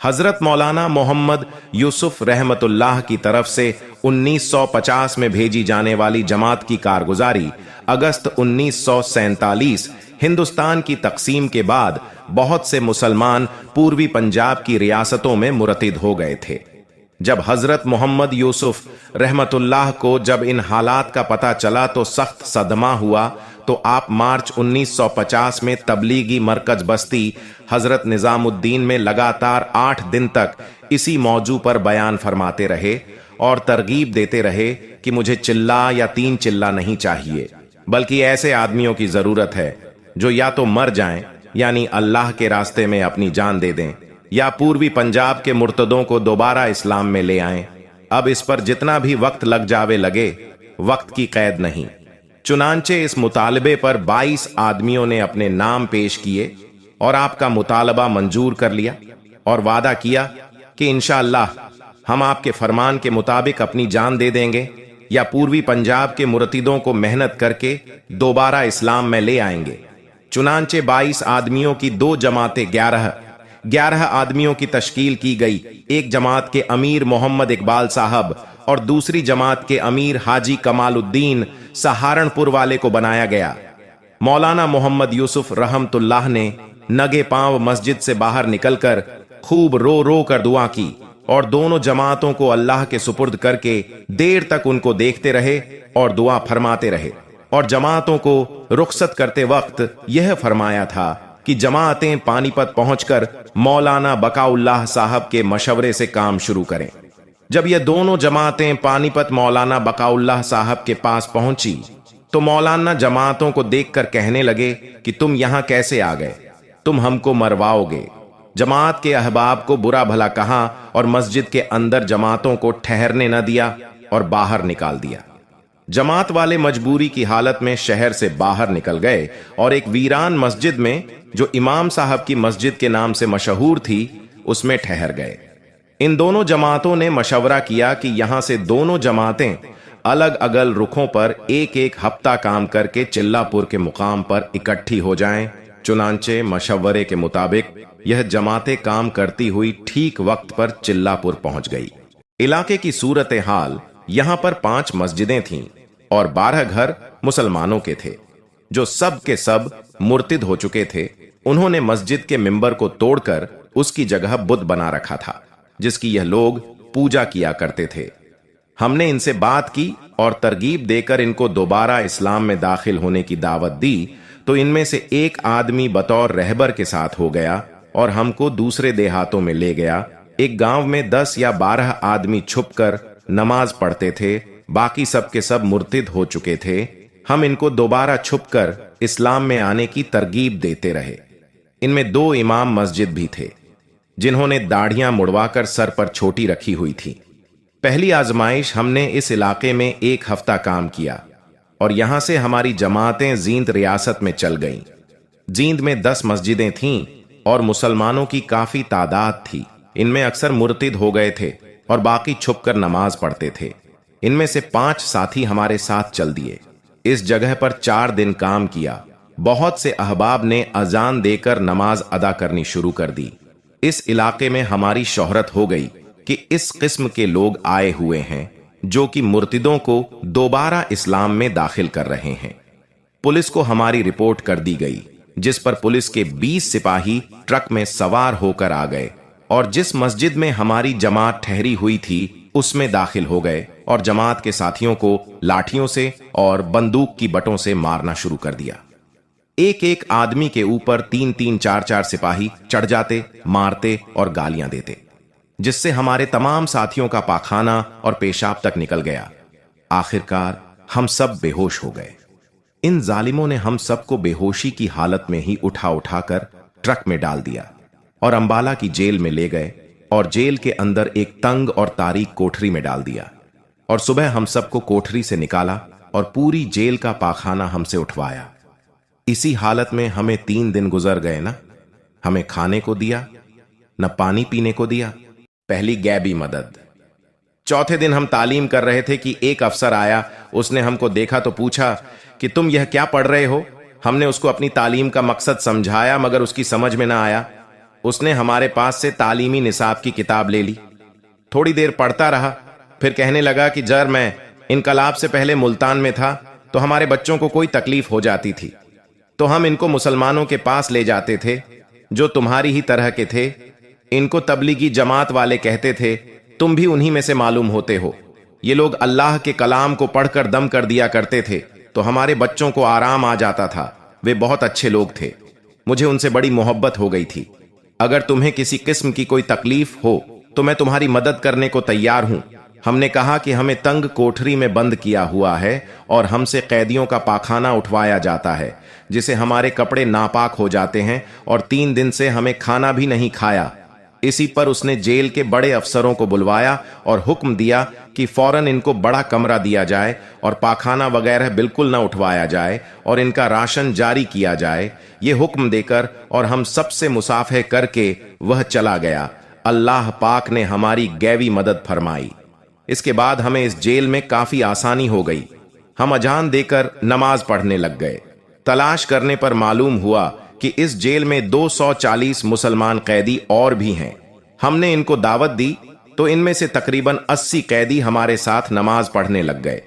हजरत मौलाना मोहम्मद यूसुफ रहमतुल्लाह की तरफ से 1950 में भेजी जाने वाली जमात की कारगुजारी अगस्त 1947 हिंदुस्तान की तकसीम के बाद बहुत से मुसलमान पूर्वी पंजाब की रियासतों में मुरतिद हो गए थे। जब हजरत मोहम्मद यूसुफ रहमतुल्लाह को जब इन हालात का पता चला तो सख्त सदमा हुआ, तो आप मार्च 1950 में तबलीगी मरकज बस्ती हजरत निजामुद्दीन में लगातार 8 दिन तक इसी मौजू पर बयान फरमाते रहे और तरगीब देते रहे कि मुझे चिल्ला या 3 चिल्ला नहीं चाहिए, बल्कि ऐसे आदमियों की जरूरत है जो या तो मर जाएं यानी अल्लाह के रास्ते में अपनी जान दे दें, या पूर्वी पंजाब के मुर्तदों को दोबारा इस्लाम में ले आएं। अब इस पर जितना भी वक्त लग जावे लगे, वक्त की कैद नहीं। चुनांचे इस मुतालबे पर 22 आदमियों ने अपने नाम पेश किए और आपका मुतालबा मंजूर कर लिया और वादा किया कि इंशाअल्लाह हम आपके फरमान के मुताबिक अपनी जान दे देंगे या पूर्वी पंजाब के मुरतिदों को मेहनत करके दोबारा इस्लाम में ले आएंगे। चुनांचे 22 आदमियों की 2 जमातें 11 आदमियों की तश्कील की गई। एक जमात के अमीर मोहम्मद इकबाल साहब और दूसरी जमात के अमीर हाजी कमालुद्दीन सहारनपुर वाले को बनाया गया। मौलाना मोहम्मद यूसुफ रहमतुल्लाह ने नगे पांव मस्जिद से बाहर निकलकर खूब रो रो कर दुआ की और दोनों जमातों को अल्लाह के सुपुर्द करके देर तक उनको देखते रहे और दुआ फरमाते रहे, और जमातों को रुखसत करते वक्त यह फरमाया था कि जमातें पानीपत पहुंचकर मौलाना बकाउल्लाह साहब के मशवरे से काम शुरू करें। जब ये दोनों जमातें पानीपत मौलाना बकाउल्लाह साहब के पास पहुंची तो मौलाना जमातों को देखकर कहने लगे कि तुम यहां कैसे आ गए, तुम हमको मरवाओगे। जमात के अहबाब को बुरा भला कहा और मस्जिद के अंदर जमातों को ठहरने न दिया और बाहर निकाल दिया। जमात वाले मजबूरी की हालत में शहर से बाहर निकल गए और एक वीरान मस्जिद में, जो इमाम साहब की मस्जिद के नाम से मशहूर थी, उसमें ठहर गए। इन दोनों जमातों ने मशवरा किया कि यहां से दोनों जमातें अलग अगल रुखों पर एक एक हफ्ता काम करके चिल्लापुर के मुकाम पर इकट्ठी हो जाएं। चुनांचे मशवरे के मुताबिक यह जमातें काम करती हुई ठीक वक्त पर चिल्लापुर पहुंच गई। इलाके की सूरत हाल, यहां पर 5 मस्जिदें थीं और 12 घर मुसलमानों के थे, जो सब के सब मुर्तिद हो चुके थे। उन्होंने मस्जिद के मिंबर को तोड़कर उसकी जगह बुत बना रखा था, जिसकी यह लोग पूजा किया करते थे। हमने इनसे बात की और तरगीब देकर इनको दोबारा इस्लाम में दाखिल होने की दावत दी, तो इनमें से एक आदमी बतौर रहबर के साथ हो गया और हमको दूसरे देहातों में ले गया। एक गांव में 10 या 12 आदमी छुपकर नमाज पढ़ते थे, बाकी सब के सब मुर्तिद हो चुके थे। हम इनको दोबारा छुपकर इस्लाम में आने की तरगीब देते रहे। इनमें 2 इमाम मस्जिद भी थे, जिन्होंने दाढ़ियां मुड़वाकर सर पर छोटी रखी हुई थी। पहली आजमाइश हमने इस इलाके में 1 हफ्ता काम किया और यहां से हमारी जमातें जींद रियासत में चल गईं। जींद में 10 मस्जिदें थीं और मुसलमानों की काफी तादाद थी। इनमें अक्सर मुर्तिद हो गए थे और बाकी छुपकर नमाज पढ़ते थे। इनमें से 5 साथी हमारे साथ चल दिए। इस जगह पर 4 दिन काम किया। बहुत से अहबाब ने अजान देकर नमाज अदा करनी शुरू कर दी। इस इलाके में हमारी शोहरत हो गई कि इस किस्म के लोग आए हुए हैं जो कि मुर्तिदों को दोबारा इस्लाम में दाखिल कर रहे हैं। पुलिस को हमारी रिपोर्ट कर दी गई, जिस पर पुलिस के 20 सिपाही ट्रक में सवार होकर आ गए और जिस मस्जिद में हमारी जमात ठहरी हुई थी उसमें दाखिल हो गए और जमात के साथियों को लाठियों से और बंदूक की बटों से मारना शुरू कर दिया। एक एक आदमी के ऊपर 3-3, 4-4 सिपाही चढ़ जाते, मारते और गालियां देते, जिससे हमारे तमाम साथियों का पाखाना और पेशाब तक निकल गया। आखिरकार हम सब बेहोश हो गए। इन जालिमों ने हम सबको बेहोशी की हालत में ही उठा उठाकर ट्रक में डाल दिया और अंबाला की जेल में ले गए और जेल के अंदर एक तंग और तारीक कोठरी में डाल दिया। और सुबह हम सबको कोठरी से निकाला और पूरी जेल का पाखाना हमसे उठवाया। इसी हालत में हमें 3 दिन गुजर गए ना। हमें खाने को दिया, न पानी पीने को दिया। पहली गैबी मदद। चौथे दिन हम तालीम कर रहे थे कि एक अफसर आया। उसने हमको देखा तो पूछा कि तुम यह क्या पढ़ रहे हो। हमने उसको अपनी तालीम का मकसद समझाया, मगर उसकी समझ में ना आया। उसने हमारे पास से तालीमी निसाब की किताब ले ली। थोड़ी देर पढ़ता रहा, फिर कहने लगा कि जर मैं इनकलाब से पहले मुल्तान में था तो हमारे बच्चों को कोई तकलीफ हो जाती थी तो हम इनको मुसलमानों के पास ले जाते थे जो तुम्हारी ही तरह के थे। इनको तबलीगी जमात वाले कहते थे, तुम भी उन्हीं में से मालूम होते हो। ये लोग अल्लाह के कलाम को पढ़कर दम कर दिया करते थे तो हमारे बच्चों को आराम आ जाता था। वे बहुत अच्छे लोग थे, मुझे उनसे बड़ी मोहब्बत हो गई थी। अगर तुम्हें किसी किस्म की कोई तकलीफ हो तो मैं तुम्हारी मदद करने को तैयार हूं। हमने कहा कि हमें तंग कोठरी में बंद किया हुआ है और हमसे कैदियों का पाखाना उठवाया जाता है जिसे हमारे कपड़े नापाक हो जाते हैं और 3 दिन से हमें खाना भी नहीं खाया। इसी पर उसने जेल के बड़े अफसरों को बुलवाया और हुक्म दिया कि फौरन इनको बड़ा कमरा दिया जाए और पाखाना वगैरह बिल्कुल न उठवाया जाए और इनका राशन जारी किया जाए। ये हुक्म देकर और हम सबसे मुसाफे करके वह चला गया। अल्लाह पाक ने हमारी गैवी मदद फरमाई। इसके बाद हमें इस जेल में काफी आसानी हो गई। हम अजान देकर नमाज पढ़ने लग गए। तलाश करने पर मालूम हुआ कि इस जेल में 240 मुसलमान कैदी और भी हैं। हमने इनको दावत दी तो इनमें से तकरीबन 80 कैदी हमारे साथ नमाज पढ़ने लग गए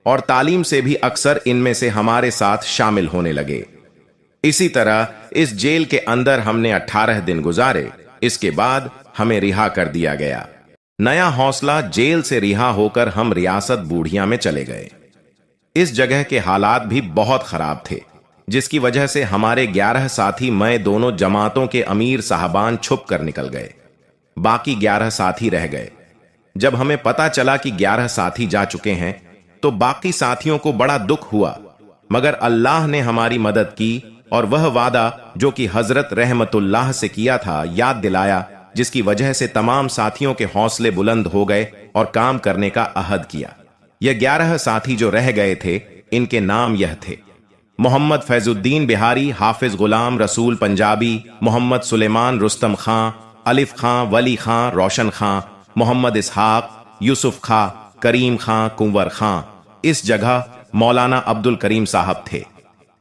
और तालीम से भी अक्सर इनमें से हमारे साथ शामिल होने लगे। इसी तरह इस जेल के अंदर हमने 18 दिन गुजारे। इसके बाद हमें रिहा कर दिया गया। नया हौसला, जेल से रिहा होकर हम रियासत बूढ़िया में चले गए। इस जगह के हालात भी बहुत खराब थे जिसकी वजह से हमारे 11 साथी मैं दोनों जमातों के अमीर साहबान छुप कर निकल गए। बाकी 11 साथी रह गए। जब हमें पता चला कि 11 साथी जा चुके हैं तो बाकी साथियों को बड़ा दुख हुआ, मगर अल्लाह ने हमारी मदद की और वह वादा जो कि हजरत रहमतुल्लाह से किया था याद दिलाया, जिसकी वजह से तमाम साथियों के हौसले बुलंद हो गए और काम करने का अहद किया। यह 11 साथी जो रह गए थे, इनके नाम यह थे: मोहम्मद फैजुद्दीन बिहारी, हाफिज गुलाम रसूल पंजाबी, मोहम्मद सुलेमान रुस्तम खां, अलिफ खां, वली खां, रोशन खां, मोहम्मद इसहाक, यूसुफ खां, करीम खां, कुंवर खां। इस जगह मौलाना अब्दुल करीम साहब थे।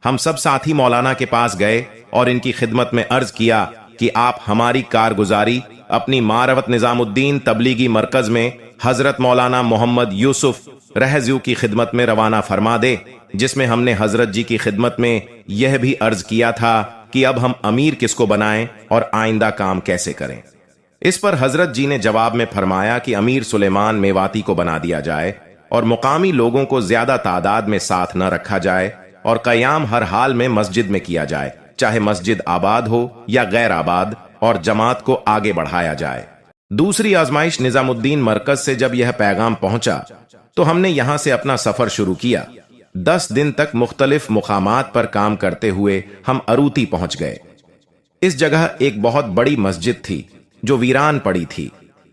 हम सब साथी मौलाना के पास गए और इनकी खिदमत में अर्ज किया कि आप हमारी कारगुजारी अपनी मारवत निजामुद्दीन तबलीगी मरकज में हजरत मौलाना मोहम्मद यूसुफ रहज़ू की खिदमत में रवाना फरमा दे, जिसमें हमने हजरत जी की खिदमत में यह भी अर्ज किया था कि अब हम अमीर किसको बनाएं और आइंदा काम कैसे करें। इस पर हजरत जी ने जवाब में फरमाया कि अमीर सुलेमान मेवाती को बना दिया जाए और मुकामी लोगों को ज्यादा तादाद में साथ न रखा जाए और कयाम हर हाल में मस्जिद में किया जाए, चाहे मस्जिद आबाद हो या गैर आबाद, और जमात को आगे बढ़ाया जाए। दूसरी आजमाइश निजामुद्दीन मरकज से जब यह पैगाम पहुंचा तो हमने यहां से अपना सफर शुरू किया। 10 दिन तक मुख्तलिफ मुकामात पर काम करते हुए हम अरूती पहुंच गए। इस जगह एक बहुत बड़ी मस्जिद थी जो वीरान पड़ी थी।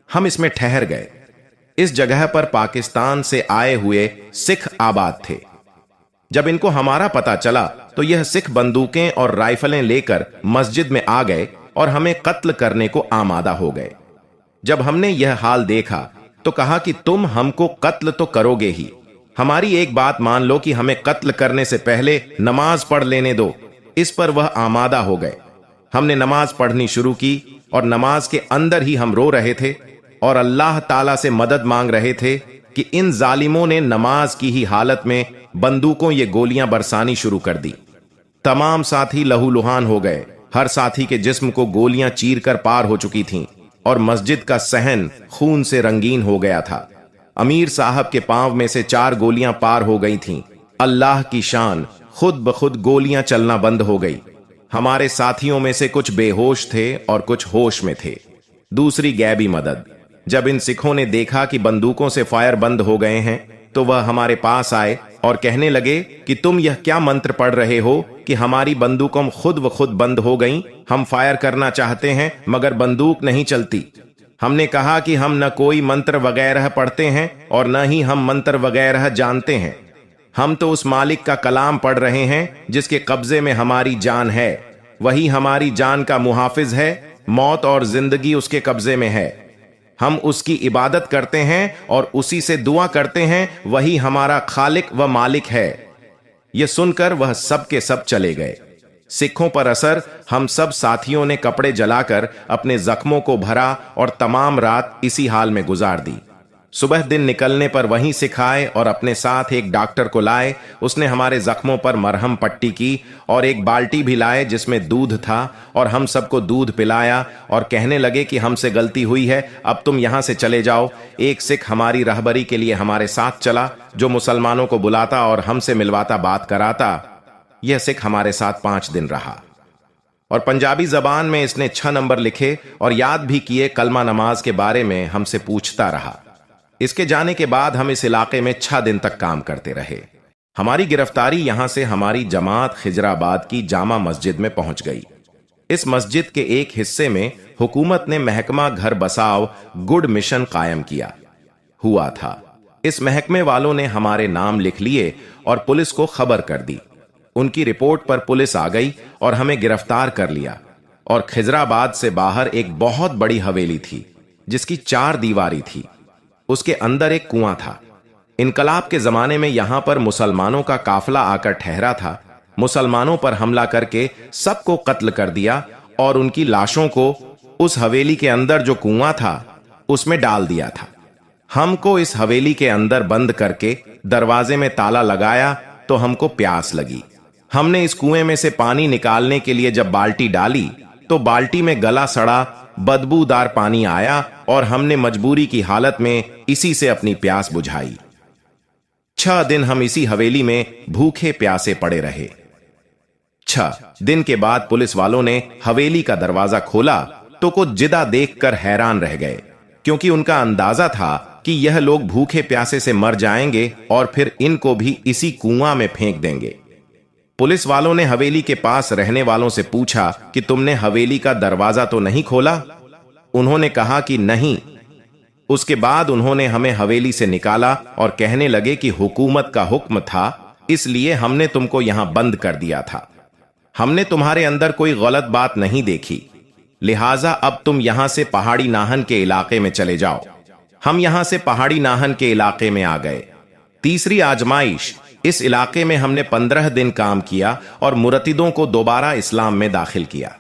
हम इसमें ठहर गए। इस जगह पर पाकिस्तान से आए हुए सिख आबाद थे। जब इनको हमारा पता चला तो यह सिख बंदूकें और राइफलें लेकर मस्जिद में आ गए और हमें कत्ल करने को आमादा हो गए। जब हमने यह हाल देखा तो कहा कि तुम हमको कत्ल तो करोगे ही, हमारी एक बात मान लो कि हमें कत्ल करने से पहले नमाज पढ़ लेने दो। इस पर वह आमादा हो गए। हमने नमाज पढ़नी शुरू की और नमाज के अंदर ही हम रो रहे थे और अल्लाह ताला से मदद मांग रहे थे कि इन जालिमों ने नमाज की ही हालत में बंदूकों ये गोलियां बरसानी शुरू कर दी। तमाम साथी लहूलुहान हो गए। हर साथी के जिस्म को गोलियां चीर कर पार हो चुकी थीं और मस्जिद का सहन खून से रंगीन हो गया था। अमीर साहब के पांव में से 4 गोलियां पार हो गई थीं। अल्लाह की शान, खुद ब खुद गोलियां चलना बंद हो गई। हमारे साथियों में से कुछ बेहोश थे और कुछ होश में थे। दूसरी गैबी मदद, जब इन सिखों ने देखा कि बंदूकों से फायर बंद हो गए हैं तो वह हमारे पास आए और कहने लगे कि तुम यह क्या मंत्र पढ़ रहे हो कि हमारी बंदूकों खुद व खुद बंद हो गईं। हम फायर करना चाहते हैं मगर बंदूक नहीं चलती। हमने कहा कि हम न कोई मंत्र वगैरह पढ़ते हैं और न ही हम मंत्र वगैरह जानते हैं। हम तो उस मालिक का कलाम पढ़ रहे हैं जिसके कब्जे में हमारी जान है। वही हमारी जान का मुहाफिज है। मौत और जिंदगी उसके कब्जे में है। हम उसकी इबादत करते हैं और उसी से दुआ करते हैं। वही हमारा खालिक व मालिक है। यह सुनकर वह सब के सब चले गए। सिखों पर असर, हम सब साथियों ने कपड़े जलाकर अपने जख्मों को भरा और तमाम रात इसी हाल में गुजार दी। सुबह दिन निकलने पर वहीं सिख आए और अपने साथ एक डॉक्टर को लाए। उसने हमारे जख्मों पर मरहम पट्टी की और एक बाल्टी भी लाए जिसमें दूध था और हम सबको दूध पिलाया और कहने लगे कि हमसे गलती हुई है, अब तुम यहां से चले जाओ। एक सिख हमारी रहबरी के लिए हमारे साथ चला, जो मुसलमानों को बुलाता और हमसे मिलवाता, बात कराता। यह सिख हमारे साथ 5 दिन रहा और पंजाबी जबान में इसने 6 नंबर लिखे और याद भी किए। कलमा नमाज के बारे में हमसे पूछता रहा। इसके जाने के बाद हम इस इलाके में 6 दिन तक काम करते रहे। हमारी गिरफ्तारी यहां से हमारी जमात खिजराबाद की जामा मस्जिद में पहुंच गई। इस मस्जिद के एक हिस्से में हुकूमत ने महकमा घर बसाव गुड मिशन कायम किया हुआ था। इस महकमे वालों ने हमारे नाम लिख लिए और पुलिस को खबर कर दी। उनकी रिपोर्ट पर पुलिस आ गई और हमें गिरफ्तार कर लिया और खिजराबाद से बाहर एक बहुत बड़ी हवेली थी जिसकी 4 दीवारी थी। उसके अंदर एक कुआं था। इनकलाब के जमाने में यहां पर मुसलमानों का काफिला आकर ठहरा था। मुसलमानों पर हमला करके सबको कत्ल कर दिया और उनकी लाशों को उस हवेली के अंदर जो कुआं था उसमें डाल दिया था। हमको इस हवेली के अंदर बंद करके दरवाजे में ताला लगाया तो हमको प्यास लगी। हमने इस कुएं में से पानी निकालने के लिए जब बाल्टी डाली तो बाल्टी में गला सड़ा बदबूदार पानी आया और हमने मजबूरी की हालत में इसी से अपनी प्यास बुझाई। 6 दिन हम इसी हवेली में भूखे प्यासे पड़े रहे। 6 दिन के बाद पुलिस वालों ने हवेली का दरवाजा खोला तो कुछ जिदा देखकर हैरान रह गए, क्योंकि उनका अंदाजा था कि यह लोग भूखे प्यासे से मर जाएंगे और फिर इनको भी इसी कुआं में फेंक देंगे। पुलिस वालों ने हवेली के पास रहने वालों से पूछा कि तुमने हवेली का दरवाजा तो नहीं खोला? उन्होंने कहा कि नहीं। उसके बाद उन्होंने हमें हवेली से निकाला और कहने लगे कि हुकूमत का हुक्म था, इसलिए हमने तुमको यहां बंद कर दिया था। हमने तुम्हारे अंदर कोई गलत बात नहीं देखी, लिहाजा अब तुम यहां से पहाड़ी नाहन के इलाके में चले जाओ। हम यहां से पहाड़ी नाहन के इलाके में आ गए। तीसरी आजमाइश, इस इलाके में हमने 15 दिन काम किया और मुर्तिदों को दोबारा इस्लाम में दाखिल किया।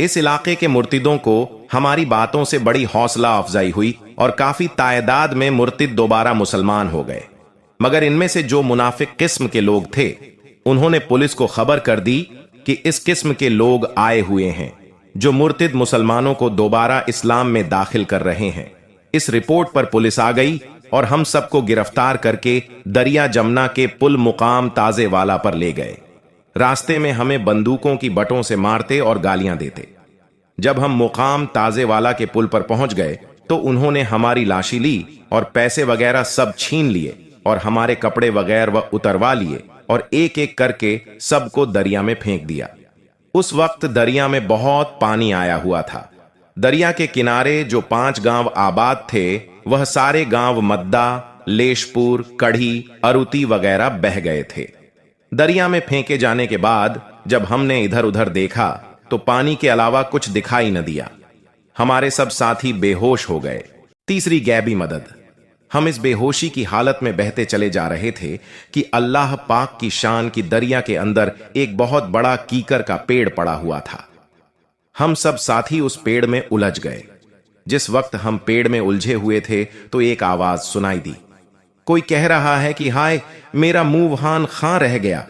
इस इलाके के मुर्तिदों को हमारी बातों से बड़ी हौसला अफजाई हुई और काफी तादाद में मुर्तिद दोबारा मुसलमान हो गए। मगर इनमें से जो मुनाफिक किस्म के लोग थे, उन्होंने पुलिस को खबर कर दी कि इस किस्म के लोग आए हुए हैं जो मुर्तिद मुसलमानों को दोबारा इस्लाम में दाखिल कर रहे हैं। इस रिपोर्ट पर पुलिस आ गई और हम सबको गिरफ्तार करके दरिया जमुना के पुल मुकाम ताजे वाला पर ले गए। रास्ते में हमें बंदूकों की बटों से मारते और गालियां देते। जब हम मुकाम ताजे वाला के पुल पर पहुंच गए तो उन्होंने हमारी लाशी ली और पैसे वगैरह सब छीन लिए और हमारे कपड़े वगैरह उतरवा लिए और एक एक करके सबको दरिया में फेंक दिया। उस वक्त दरिया में बहुत पानी आया हुआ था। दरिया के किनारे जो 5 गांव आबाद थे, वह सारे गांव मद्दा, लेशपुर, कढ़ी, अरुती वगैरह बह गए थे। दरिया में फेंके जाने के बाद जब हमने इधर उधर देखा तो पानी के अलावा कुछ दिखाई न दिया। हमारे सब साथी बेहोश हो गए। तीसरी गैबी मदद, हम इस बेहोशी की हालत में बहते चले जा रहे थे कि अल्लाह पाक की शान की दरिया के अंदर एक बहुत बड़ा कीकर का पेड़ पड़ा हुआ था। हम सब साथी उस पेड़ में उलझ गए। जिस वक्त हम पेड़ में उलझे हुए थे तो एक आवाज सुनाई दी। कोई कह रहा है कि हाय, मेरा मुंह वहां खां रह गया।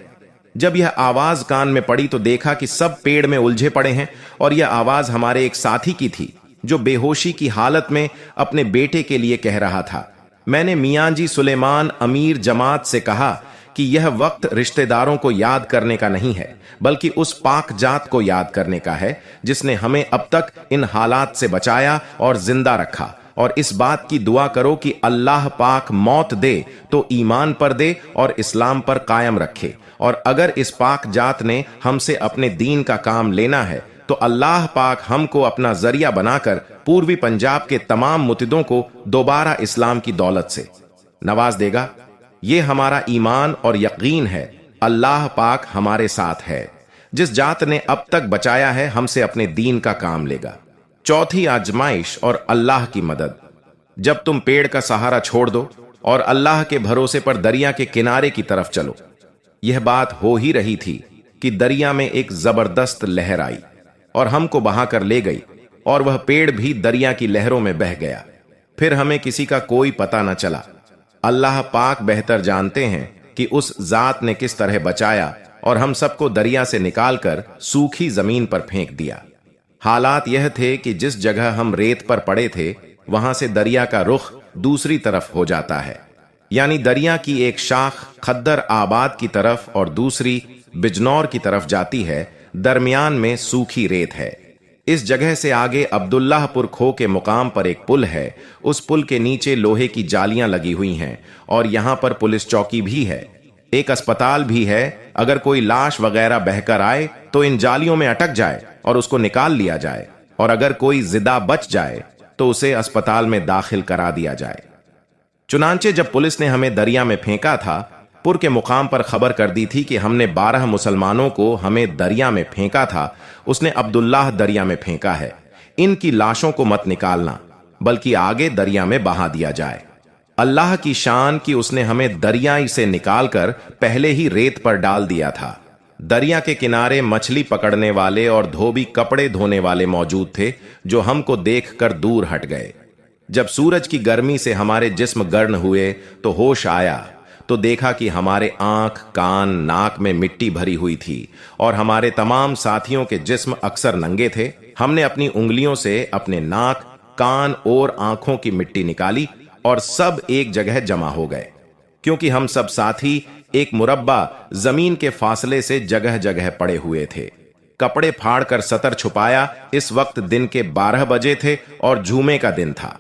जब यह आवाज कान में पड़ी तो देखा कि सब पेड़ में उलझे पड़े हैं और यह आवाज हमारे एक साथी की थी जो बेहोशी की हालत में अपने बेटे के लिए कह रहा था। मैंने मियां जी सुलेमान अमीर जमात से कहा कि यह वक्त रिश्तेदारों को याद करने का नहीं है, बल्कि उस पाक जात को याद करने का है जिसने हमें अब तक इन हालात से बचाया और जिंदा रखा। और इस बात की दुआ करो कि अल्लाह पाक मौत दे तो ईमान पर दे और इस्लाम पर कायम रखे, और अगर इस पाक जात ने हमसे अपने दीन का काम लेना है तो अल्लाह पाक हमको अपना जरिया बनाकर पूर्वी पंजाब के तमाम मुतिदों को दोबारा इस्लाम की दौलत से नवाज देगा। ये हमारा ईमान और यकीन है, अल्लाह पाक हमारे साथ है। जिस जात ने अब तक बचाया है हमसे अपने दीन का काम लेगा। चौथी आजमाइश और अल्लाह की मदद, जब तुम पेड़ का सहारा छोड़ दो और अल्लाह के भरोसे पर दरिया के किनारे की तरफ चलो। यह बात हो ही रही थी कि दरिया में एक जबरदस्त लहर आई और हमको बहाकर ले गई, और वह पेड़ भी दरिया की लहरों में बह गया। फिर हमें किसी का कोई पता न चला। अल्लाह पाक बेहतर जानते हैं कि उस जात ने किस तरह बचाया और हम सबको दरिया से निकालकर सूखी जमीन पर फेंक दिया। हालात यह थे कि जिस जगह हम रेत पर पड़े थे वहां से दरिया का रुख दूसरी तरफ हो जाता है, यानी दरिया की एक शाख खद्दर आबाद की तरफ और दूसरी बिजनौर की तरफ जाती है। दरमियान में सूखी रेत है। इस जगह से आगे अब्दुल्लाहपुर खो के मुकाम पर एक पुल है। उस पुल के नीचे लोहे की जालियां लगी हुई हैं और यहां पर पुलिस चौकी भी है। एक अस्पताल भी है। अगर कोई लाश वगैरह बहकर आए तो इन जालियों में अटक जाए और उसको निकाल लिया जाए, और अगर कोई जिदा बच जाए तो उसे अस्पताल में दाखिल करा दिया जाए। चुनांचे जब पुलिस ने हमें दरिया में फेंका था, पुर के मुकाम पर खबर कर दी थी कि हमने 12 मुसलमानों को हमें दरिया में फेंका था। उसने अब्दुल्लाह दरिया में फेंका है। इनकी लाशों को मत निकालना, बल्कि आगे दरिया में बहा दिया जाए। अल्लाह की शान कि उसने हमें दरिया से निकालकर पहले ही रेत पर डाल दिया था। दरिया के किनारे मछली पकड़ने वाले और धोबी कपड़े धोने वाले मौजूद थे, जो हमको देखकर दूर हट गए। जब सूरज की गर्मी से हमारे जिस्म गर्म हुए तो होश आया तो देखा कि हमारे आंख, कान, नाक में मिट्टी भरी हुई थी और हमारे तमाम साथियों के जिस्म अक्सर नंगे थे। हमने अपनी उंगलियों से अपने नाक, कान और आंखों की मिट्टी निकाली और सब एक जगह जमा हो गए, क्योंकि हम सब साथी एक मुरब्बा जमीन के फासले से जगह जगह पड़े हुए थे। कपड़े फाड़कर सतर छुपाया। इस वक्त दिन के 12 बजे थे और जुमे का दिन था।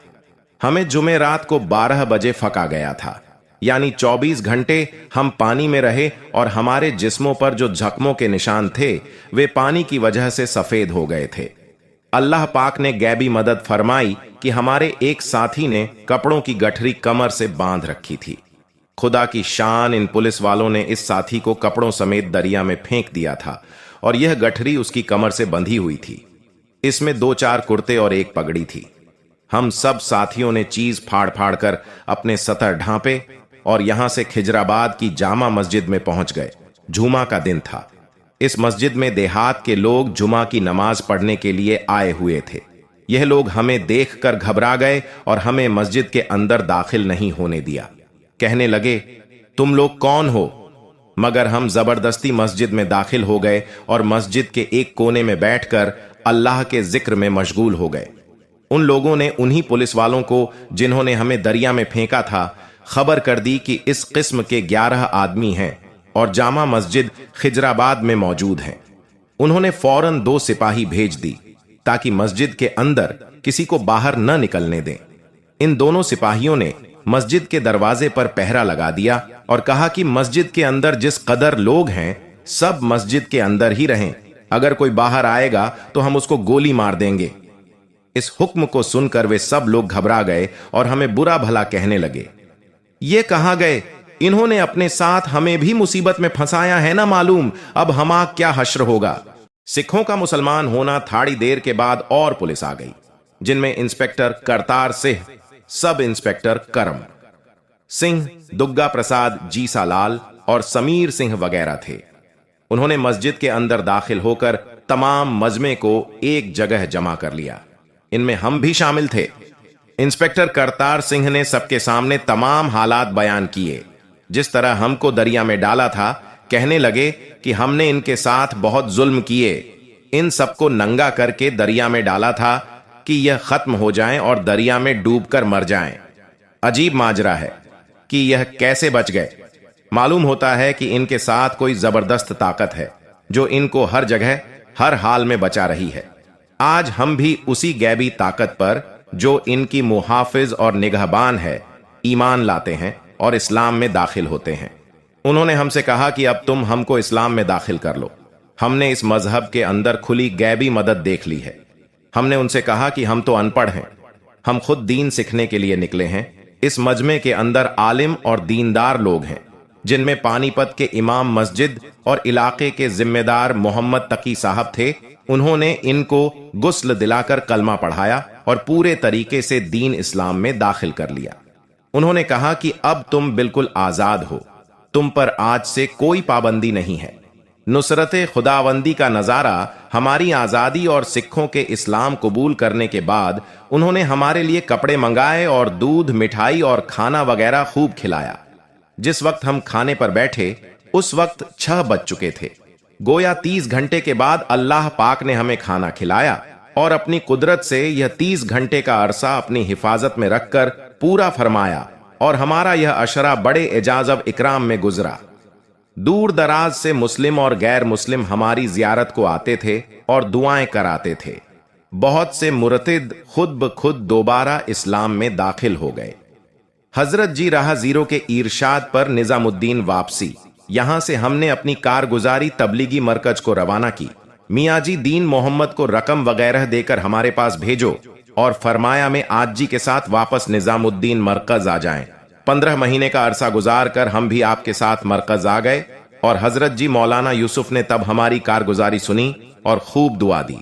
हमें जुमे रात को 12 बजे फका गया था, यानी 24 घंटे हम पानी में रहे और हमारे जिस्मों पर जो जख्मों के निशान थे वे पानी की वजह से सफेद हो गए थे। अल्लाह पाक ने गैबी मदद फरमाई कि हमारे एक साथी ने कपड़ों की गठरी कमर से बांध रखी थी। खुदा की शान, इन पुलिस वालों ने इस साथी को कपड़ों समेत दरिया में फेंक दिया था और यह गठरी उसकी कमर से बंधी हुई थी। इसमें 2-4 कुर्ते और एक पगड़ी थी। हम सब साथियों ने चीज फाड़ फाड़ कर अपने सतर ढांपे और यहां से खिजराबाद की जामा मस्जिद में पहुंच गए। जुमा का दिन था। इस मस्जिद में देहात के लोग जुमा की नमाज पढ़ने के लिए आए हुए थे। यह लोग हमें देखकर घबरा गए और हमें मस्जिद के अंदर दाखिल नहीं होने दिया। कहने लगे, तुम लोग कौन हो? मगर हम जबरदस्ती मस्जिद में दाखिल हो गए और मस्जिद के एक कोने में बैठकर अल्लाह के जिक्र में मशगूल हो गए। उन लोगों ने उन्हीं पुलिस वालों को जिन्होंने हमें दरिया में फेंका था खबर कर दी कि इस किस्म के 11 आदमी हैं और जामा मस्जिद खिजराबाद में मौजूद हैं। उन्होंने फौरन 2 सिपाही भेज दी ताकि मस्जिद के अंदर किसी को बाहर न निकलने दें। इन दोनों सिपाहियों ने मस्जिद के दरवाजे पर पहरा लगा दिया और कहा कि मस्जिद के अंदर जिस कदर लोग हैं सब मस्जिद के अंदर ही रहें। अगर कोई बाहर आएगा तो हम उसको गोली मार देंगे। इस हुक्म को सुनकर वे सब लोग घबरा गए और हमें बुरा भला कहने लगे। ये कहां गए? इन्होंने अपने साथ हमें भी मुसीबत में फंसाया है ना मालूम, अब हमारा क्या हश्र होगा। सिखों का मुसलमान होना थोड़ी देर के बाद और पुलिस आ गई, जिनमें inspector Kartar Singh, sub inspector करम सिंह, दुग्गा प्रसाद, जीसा लाल और समीर सिंह वगैरह थे। उन्होंने मस्जिद के अंदर दाखिल होकर तमाम मजमे को एक जगह जमा कर लिया। इनमें हम भी शामिल थे। इंस्पेक्टर करतार सिंह ने सबके सामने तमाम हालात बयान किए। जिस तरह हमको दरिया में डाला था, कहने लगे कि हमने इनके साथ बहुत जुल्म किए, इन सबको नंगा करके दरिया में डाला था कि यह खत्म हो जाएं और दरिया में डूबकर मर जाएं। अजीब माजरा है कि यह कैसे बच गए। मालूम होता है कि इनके साथ कोई जबरदस्त ताकत है जो इनको हर जगह हर हाल में बचा रही है। आज हम भी उसी गैबी ताकत पर जो इनकी मुहाफिज और निगहबान है ईमान लाते हैं और इस्लाम में दाखिल होते हैं। उन्होंने हमसे कहा कि अब तुम हमको इस्लाम में दाखिल कर लो। हमने इस मजहब के अंदर खुली गैबी मदद देख ली है। हमने उनसे कहा कि हम तो अनपढ़ हैं, हम खुद दीन सीखने के लिए निकले हैं। इस मजमे के अंदर आलिम और दीनदार लोग हैं, जिनमें पानीपत के इमाम मस्जिद और इलाके के जिम्मेदार मोहम्मद तकी साहब थे। उन्होंने इनको गुस्ल दिलाकर कलमा पढ़ाया और पूरे तरीके से दीन इस्लाम में दाखिल कर लिया। उन्होंने कहा कि अब तुम बिल्कुल आजाद हो, तुम पर आज से कोई पाबंदी नहीं है। नुसरत खुदावंदी का नज़ारा, हमारी आज़ादी और सिखों के इस्लाम कबूल करने के बाद उन्होंने हमारे लिए कपड़े मंगाए और दूध, मिठाई और खाना वगैरह खूब खिलाया। जिस वक्त हम खाने पर बैठे उस वक्त 6 बज चुके थे। गोया 30 घंटे के बाद अल्लाह पाक ने हमें खाना खिलाया और अपनी कुदरत से यह 30 घंटे का अरसा अपनी हिफाजत में रखकर पूरा फरमाया और हमारा यह अशरा बड़े एजाज़ इकराम में गुजरा। दूर दराज से मुस्लिम और गैर मुस्लिम हमारी जियारत को आते थे और दुआएं कराते थे। बहुत से मुरतिद खुद ब खुद दोबारा इस्लाम में दाखिल हो गए। हजरत जी राह जीरो के इरशाद पर निजामुद्दीन वापसी। यहां से हमने अपनी कारगुजारी तबलीगी मरकज को रवाना की। मियाँ जी दीन मोहम्मद को रकम वगैरह देकर हमारे पास भेजो और फरमाया में आज जी के साथ वापस निजामुद्दीन मरकज आ जाएं। 15 महीने का अरसा गुजार कर हम भी आपके साथ मरकज आ गए और हजरत जी मौलाना यूसुफ ने तब हमारी कारगुजारी सुनी और खूब दुआ दी।